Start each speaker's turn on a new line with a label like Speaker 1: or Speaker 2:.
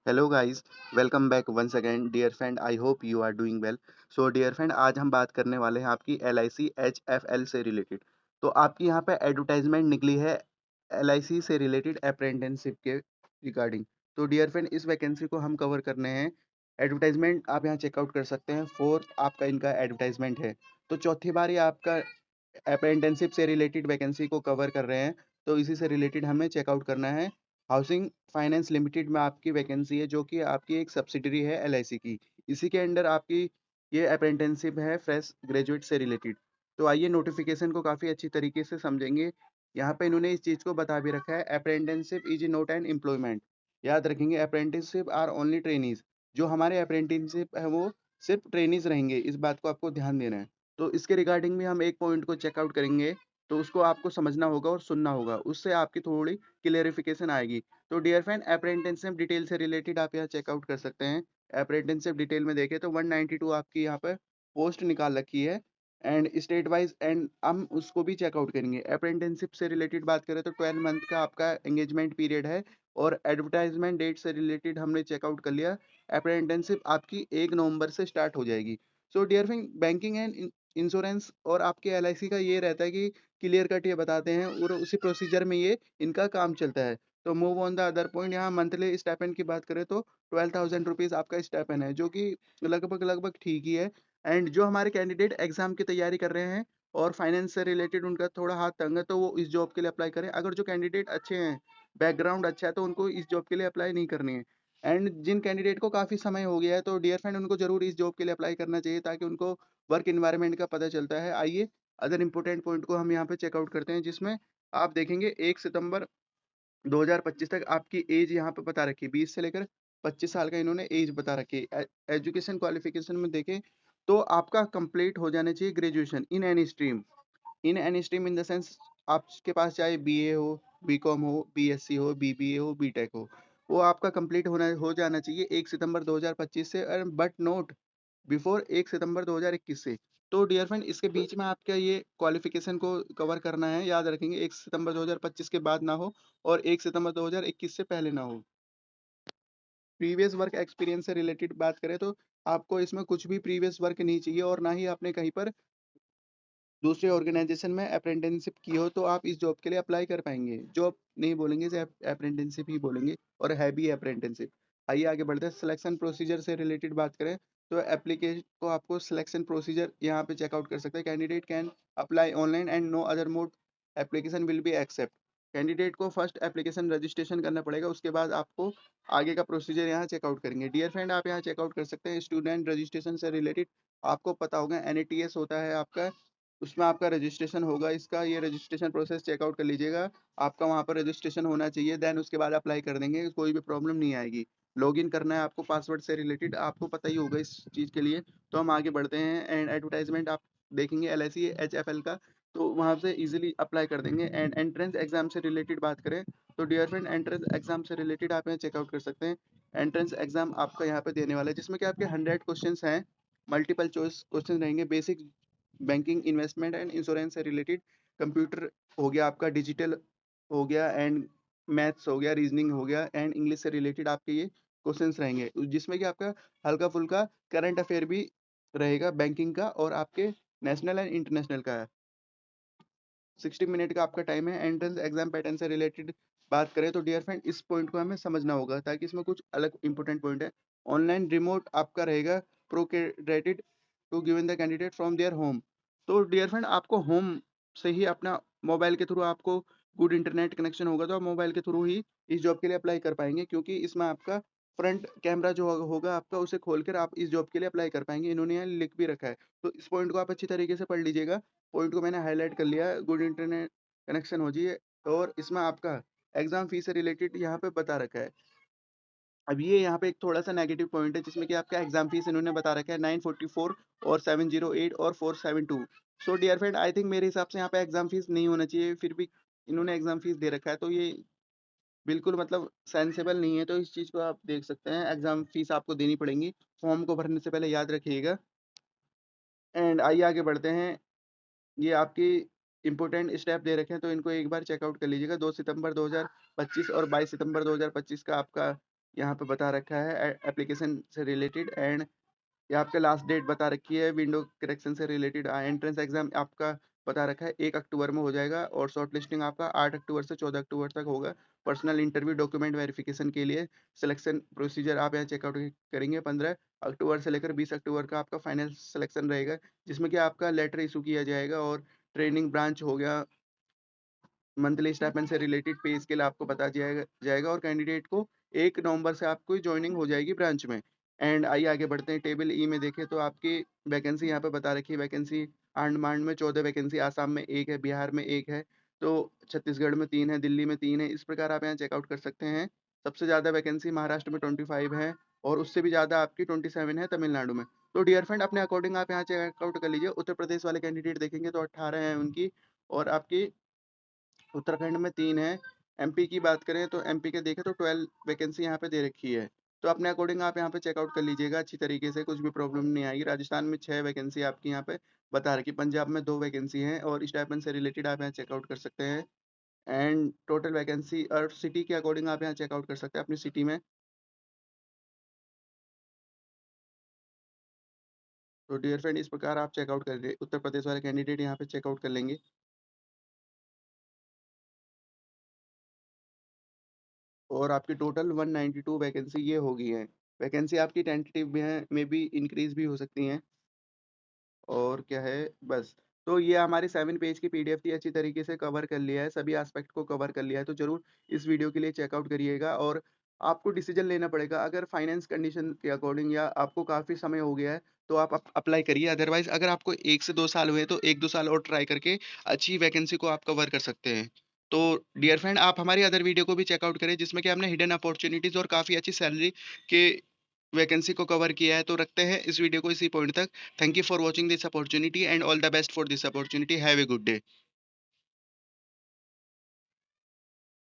Speaker 1: Hello guys, welcome back once again dear friend. I hope you are doing well. So dear friend, आज हम बात करने वाले हैं आपकी L I C H F L से रिलेटेड। तो आपकी यहाँ पे एडवर्टाइजमेंट निकली है एल आई सी से रिलेटेड अप्रेंटिसशिप के रिगार्डिंग। तो डियर फ्रेंड, इस वैकेंसी को हम कवर करने हैं। एडवर्टाइजमेंट आप यहाँ चेकआउट कर सकते हैं। फोर्थ आपका इनका एडवर्टाइजमेंट है। तो चौथी बार ये आपका अप्रेंटिसशिप से रिलेटेड वैकेंसी को कवर कर रहे हैं। तो इसी से रिलेटेड हमें चेकआउट करना है। हाउसिंग फाइनेंस लिमिटेड में आपकी वैकेंसी है, जो कि आपकी एक सब्सिडरी है एलआईसी की। इसी के अंडर आपकी ये अप्रेंटिसशिप है फ्रेश ग्रेजुएट से रिलेटेड। तो आइए नोटिफिकेशन को काफ़ी अच्छी तरीके से समझेंगे। यहाँ पे इन्होंने इस चीज़ को बता भी रखा है, apprenticeship is not an employment. याद रखेंगे, अप्रेंटिसशिप आर ओनली ट्रेनीज। जो हमारे अप्रेंटिसशिप है वो सिर्फ ट्रेनीज रहेंगे, इस बात को आपको ध्यान देना है। तो इसके रिगार्डिंग भी हम एक पॉइंट को चेकआउट करेंगे। तो उसको आपको समझना होगा और सुनना होगा, उससे आपकी थोड़ी क्लेरिफिकेशन आएगी। तो डियर फ्रेंड, अप्रेंटिसशिप डिटेल से रिलेटेड आप यहाँ चेकआउट कर सकते हैं। अप्रेंटिसशिप डिटेल में देखें तो 192 आपकी यहाँ पर पोस्ट निकाल रखी है एंड स्टेट वाइज, एंड हम उसको भी चेकआउट करेंगे। अप्रेंटिसशिप से रिलेटेड बात करें तो 12 मंथ का आपका एंगेजमेंट पीरियड है। और एडवर्टाइजमेंट डेट से रिलेटेड हमने चेकआउट कर लिया। अप्रेंटिसशिप आपकी 1 नवंबर से स्टार्ट हो जाएगी। So dear friend, banking and insurance और आपके एलआईसी का ये रहता है कि क्लियर कट ये बताते हैं और उसी प्रोसीजर में ये इनका काम चलता है। तो move on the other point, यहाँ मंथली स्टाइपेंड की बात करें तो 12,000 रुपीज़ आपका स्टाइपेंड है, जो कि लगभग लगभग ठीक ही है। एंड जो हमारे कैंडिडेट एग्जाम की तैयारी कर रहे हैं और फाइनेंस से रिलेटेड उनका थोड़ा हाथ तंग है, तो वो इस जॉब के लिए अप्लाई करें। अगर जो कैंडिडेट अच्छे हैं, बैकग्राउंड अच्छा है, तो उनको इस जॉब के लिए अप्लाई नहीं करनी है। एंड जिन कैंडिडेट को काफ़ी समय हो गया है, तो डियर फ्रेंड उनको जरूर इस जॉब के लिए अप्लाई करना चाहिए, ताकि उनको वर्क इन्वायरमेंट का पता चलता है। आइए अदर इम्पोर्टेंट पॉइंट को हम यहाँ पे चेकआउट करते हैं, जिसमें आप देखेंगे 1 सितंबर 2025 तक आपकी एज यहाँ पे बता रखी है। 20 से लेकर 25 साल का इन्होंने एज बता रखी है। एजुकेशन क्वालिफिकेशन में देखें तो आपका कंप्लीट हो जाना चाहिए graduation in any stream. In any stream in the sense, आपके पास चाहे बीए हो, बीकॉम हो, बीएससी हो, बीबीए हो, बीटेक हो, वो आपका कंप्लीट होना हो जाना चाहिए 1 सितंबर 2025 से, बट नोट बिफोर 1 सितंबर 2021 से। तो डियर फ्रेंड, इसके बीच में आपका ये क्वालिफिकेशन को कवर करना है। याद रखेंगे, 1 सितंबर 2025 के बाद ना हो और 1 सितंबर 2021 से पहले ना हो। प्रीवियस वर्क एक्सपीरियंस से रिलेटेड बात करें तो आपको इसमें कुछ भी प्रीवियस वर्क नहीं चाहिए, और ना ही आपने कहीं पर दूसरे ऑर्गेनाइजेशन में अप्रेंटिसशिप की हो, तो आप इस जॉब के लिए अप्लाई कर पाएंगे। जॉब नहीं बोलेंगे, इसे अप्रेंटिसशिप ही बोलेंगे, और है भी अप्रेंटिसशिप। आइए आगे बढ़ते हैं। सिलेक्शन प्रोसीजर से रिलेटेड बात करें तो एप्लीकेशन को आपको सिलेक्शन प्रोसीजर यहाँ पे चेकआउट कर सकते हैं। Candidate can apply online and no other mode application will be accept. Candidate को फर्स्ट एप्लीकेशन रजिस्ट्रेशन करना पड़ेगा, उसके बाद आपको आगे का प्रोसीजर यहाँ चेकआउट करेंगे। डियर फ्रेंड, आप यहाँ चेकआउट कर सकते हैं स्टूडेंट रजिस्ट्रेशन से रिलेटेड। आपको पता होगा एनएटीएस होता है आपका, उसमें आपका रजिस्ट्रेशन होगा। इसका ये रजिस्ट्रेशन प्रोसेस चेकआउट कर लीजिएगा। आपका वहाँ पर रजिस्ट्रेशन होना चाहिए, देन उसके बाद अप्लाई कर देंगे, कोई भी प्रॉब्लम नहीं आएगी। लॉगिन करना है आपको पासवर्ड से रिलेटेड, आपको पता ही होगा इस चीज़ के लिए। तो हम आगे बढ़ते हैं। एंड एडवर्टाइजमेंट आप देखेंगे L I C H F L का, तो वहाँ से इजीली अप्लाई कर देंगे। एंड एंट्रेंस एग्जाम से रिलेटेड बात करें तो डियर फ्रेंड, एंट्रेंस एग्जाम से रिलेटेड आप यहाँ चेकआउट कर सकते हैं। एंट्रेंस एग्जाम आपका यहाँ पे देने वाला है, जिसमें कि आपके 100 क्वेश्चन हैं। मल्टीपल चॉइस क्वेश्चन रहेंगे, basic banking, investment and insurance से रिलेटेड। कंप्यूटर हो गया आपका, डिजिटल हो गया, एंड मैथ्स हो गया, रीजनिंग हो गया, एंड इंग्लिश से रिलेटेड आपके ये क्वेश्चंस रहेंगे, जिसमें कि आपका हल्का फुल्का करंट अफेयर भी रहेगा बैंकिंग का, और आपके नेशनल एंड इंटरनेशनल का है। 60 मिनट का आपका टाइम है। एंट्रेंस एग्जाम पैटर्न से रिलेटेड बात करें तो डियर फ्रेंड, इस पॉइंट को हमें समझना होगा, ताकि इसमें कुछ अलग इंपॉर्टेंट पॉइंट है। ऑनलाइन रिमोट आपका रहेगा, proctored to given the candidate from their home. तो डियर फ्रेंड, आपको होम से ही अपना मोबाइल के थ्रू आपको गुड इंटरनेट कनेक्शन होगा, तो आप मोबाइल के थ्रू ही इस जॉब के लिए अप्लाई कर पाएंगे, क्योंकि इसमें आपका फ्रंट कैमरा जो होगा आपका, उसे खोलकर आप इस जॉब के लिए अप्लाई कर पाएंगे। इन्होंने यहाँ लिख भी रखा है, तो इस पॉइंट को आप अच्छी तरीके से पढ़ लीजिएगा। पॉइंट को मैंने हाईलाइट कर लिया है, गुड इंटरनेट कनेक्शन हो जाइए। और इसमें आपका एग्जाम फीस से रिलेटेड यहाँ पे बता रखा है। अब ये यहाँ पे एक थोड़ा सा नेगेटिव पॉइंट है, जिसमें कि आपका एग्जाम फीस इन्होंने बता रखा है 944 और 708 और 472। So dear friend, I think मेरे हिसाब से यहाँ पे एग्जाम फीस नहीं होना चाहिए, फिर भी इन्होंने एग्जाम फीस दे रखा है, तो ये बिल्कुल मतलब सेंसेबल नहीं है। तो इस चीज़ को आप देख सकते हैं, एग्जाम फीस आपको देनी पड़ेगी फॉर्म को भरने से पहले, याद रखिएगा। एंड आइए आगे बढ़ते हैं। ये आपकी इम्पोर्टेंट स्टेप दे रखे हैं, तो इनको एक बार चेकआउट कर लीजिएगा। 2 सितंबर 2025 और 22 सितंबर 2025 का आपका यहाँ पे बता रखा है एप्लीकेशन से रिलेटेड, एंड ये आपका लास्ट डेट बता रखी है विंडो करेक्शन से रिलेटेड। एंट्रेंस एग्जाम आपका बता रखा है 1 अक्टूबर में हो जाएगा, और शॉर्ट लिस्टिंग आपका 8 अक्टूबर से 14 अक्टूबर तक होगा। पर्सनल इंटरव्यू डॉक्यूमेंट वेरिफिकेशन के लिए सिलेक्शन प्रोसीजर आप यहाँ चेकआउट करेंगे। 15 अक्टूबर से लेकर 20 अक्टूबर का आपका फाइनल सिलेक्शन रहेगा, जिसमें कि आपका लेटर इशू किया जाएगा, और ट्रेनिंग ब्रांच हो गया, मंथली स्टाइपेंड से रिलेटेड पे स्केल आपको बता जाएगा, और कैंडिडेट को 1 नवंबर से आपको जॉइनिंग हो जाएगी ब्रांच में। एंड आइए आगे बढ़ते हैं। टेबल ई में देखें तो आपकी वैकेंसी यहाँ पे बता रखी है। वैकेंसी अंडमान में 14 वैकेंसी, आसाम में 1 है, बिहार में 1 है, तो छत्तीसगढ़ में 3 है, दिल्ली में 3 है। इस प्रकार आप यहाँ चेकआउट कर सकते हैं। सबसे ज़्यादा वैकेंसी महाराष्ट्र में 25 है, और उससे भी ज़्यादा आपकी 27 है तमिलनाडु में। तो डियर फ्रेंड, अपने अकॉर्डिंग आप यहाँ चेकआउट कर लीजिए। उत्तर प्रदेश वाले कैंडिडेट देखेंगे तो 18 है उनकी, और आपकी उत्तराखंड में 3 है। एमपी की बात करें तो एमपी के देखें तो 12 वैकेंसी यहाँ पे दे रखी है। तो अपने अकॉर्डिंग आप यहाँ पे चेकआउट कर लीजिएगा अच्छी तरीके से, कुछ भी प्रॉब्लम नहीं आएगी। राजस्थान में 6 वैकेंसी आपकी यहाँ पे बता रखी, पंजाब में 2 वैकेंसी हैं, और स्टाइपेंड से रिलेटेड आप यहाँ चेकआउट कर सकते हैं। एंड टोटल वैकेंसी और सिटी के अकॉर्डिंग आप यहाँ चेकआउट कर सकते हैं अपनी सिटी में। तो डियर फ्रेंड, इस प्रकार आप चेकआउट कर ले, उत्तर प्रदेश वाले कैंडिडेट यहाँ पे चेकआउट कर लेंगे। और आपकी टोटल 192 वैकेंसी ये हो गई है। वैकेंसी आपकी टेंटेटिव भी है, मे बी इंक्रीज भी हो सकती हैं। और क्या है, बस। तो ये हमारी 7 पेज की पीडीएफ थी, अच्छी तरीके से कवर कर लिया है, सभी एस्पेक्ट को कवर कर लिया है। तो ज़रूर इस वीडियो के लिए चेकआउट करिएगा, और आपको डिसीजन लेना पड़ेगा। अगर फाइनेंस कंडीशन के अकॉर्डिंग या आपको काफ़ी समय हो गया है, तो आप अप्लाई करिए। अदरवाइज़ अगर आपको 1 से 2 साल हुए हैं, तो 1-2 साल और ट्राई करके अच्छी वैकेंसी को आप कवर कर सकते हैं। तो डियर फ्रेंड, आप हमारी अदर वीडियो को भी चेकआउट करें, जिसमें कि हमने हिडन अपॉर्च्युनिटीज़ और काफ़ी अच्छी सैलरी के वैकेंसी को कवर किया है। तो रखते हैं इस वीडियो को इसी पॉइंट तक। Thank you for watching this opportunity, and all the best for this opportunity. Have a good day.